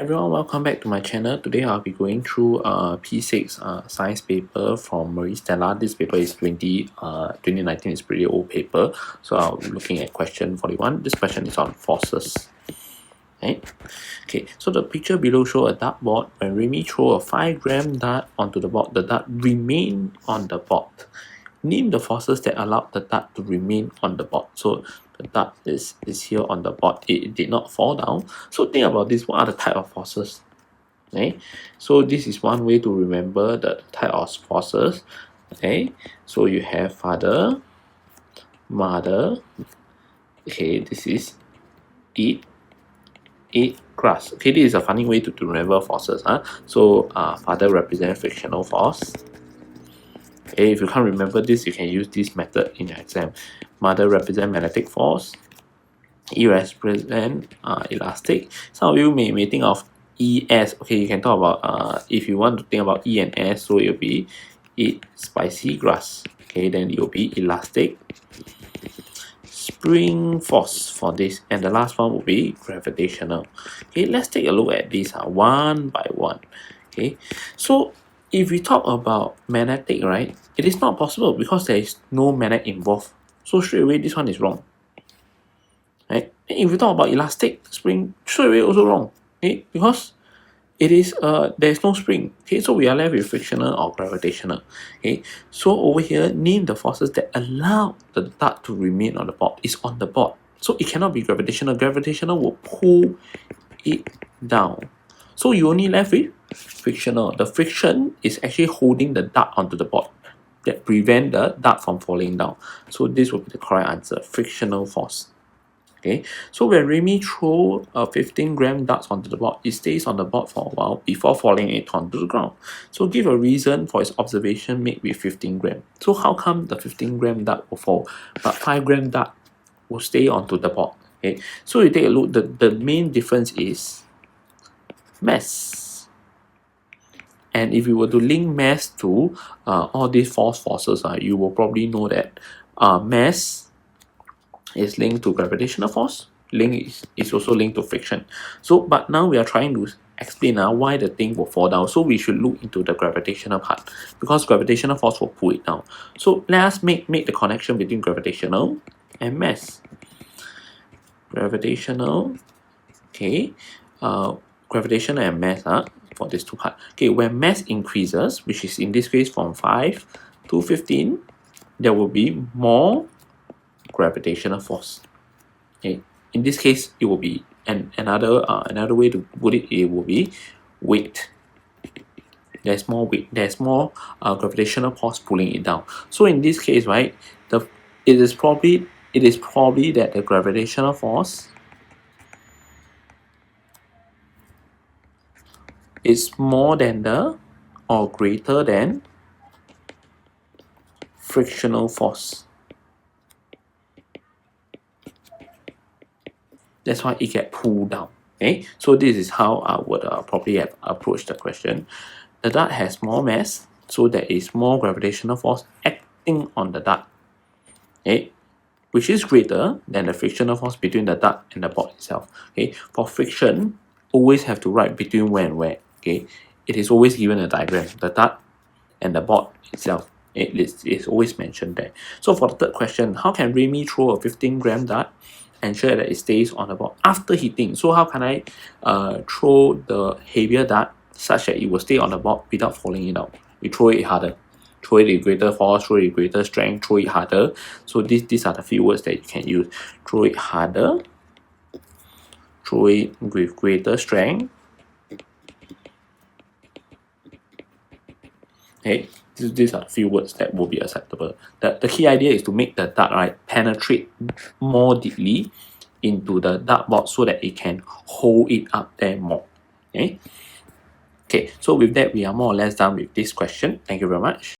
Everyone, welcome back to my channel. Today I'll be going through P6 science paper from Maris Stella. This paper is 2019. It's pretty old paper. So I'll be looking at question 41. This question is on forces. Right? Okay, so the picture below show a dartboard. When Remy throw a 5-gram dart onto the board, the dart remain on the board. Name the forces that allowed the dart to remain on the board. So the dart is here on the board. It did not fall down. So think about this. What are the type of forces? Okay, so this is one way to remember the type of forces. Okay, so you have father, mother. Okay, this is eat grass. Okay, this is a funny way to remember forces. So father represents frictional force. Okay, if you can't remember this, you can use this method in your exam. Mother represent magnetic force. E represent elastic. Some of you may think of ES. Okay, you can talk about if you want to think about E and S, so it will be eat spicy grass. Okay, then it will be elastic. Spring force for this, and the last one will be gravitational. Okay, let's take a look at these one by one. Okay, so if we talk about magnetic, right, it is not possible because there is no magnet involved. So straight away, this one is wrong. Right? And if we talk about elastic spring, straight away also wrong. Okay, because it is there is no spring. Okay, so we are left with frictional or gravitational. Okay, so over here, name the forces that allow the dart to remain on the board. It's on the board, so it cannot be gravitational. Gravitational will pull it down. So you only left with frictional. The friction is actually holding the dart onto the board that prevent the dart from falling down. So this will be the correct answer, frictional force. Okay, so when Remy throw a 15-gram darts onto the board, it stays on the board for a while before falling it onto the ground. So give a reason for its observation made with 15 gram. So how come the 15-gram dart will fall, but 5-gram dart will stay onto the board? Okay, so you take a look. The main difference is mass. And if you were to link mass to all these forces, you will probably know that mass is linked to gravitational force. Is also linked to friction. So, but now we are trying to explain why the thing will fall down. So we should look into the gravitational part, because gravitational force will pull it down. So let us make the connection between gravitational and mass. Gravitational, okay, gravitational and mass for these two parts. Okay, when mass increases, which is in this case from 5 to 15, there will be more gravitational force. Okay, in this case, it will be another way to put it. It will be weight. There's more weight. There's more gravitational force pulling it down. So in this case, right, it is probably that the gravitational force is more than or greater than frictional force. That's why it get pulled down. Okay, so this is how I would probably have approached the question. The dart has more mass, so there is more gravitational force acting on the dart. Okay, which is greater than the frictional force between the dart and the board itself. Okay, for friction, always have to write between where and where. Okay, it is always given a diagram. The dart and the board itself. It is always mentioned there. So for the third question, how can Remy throw a 15-gram dart, ensure that it stays on the board after hitting? So how can I throw the heavier dart such that it will stay on the board without falling it out? We throw it harder. Throw it with greater force, throw it with greater strength, throw it harder. So these are the few words that you can use. Throw it harder, throw it with greater strength. Okay, these are the few words that will be acceptable. The key idea is to make the dart penetrate more deeply into the dartboard so that it can hold it up there more. Okay, so with that, we are more or less done with this question. Thank you very much.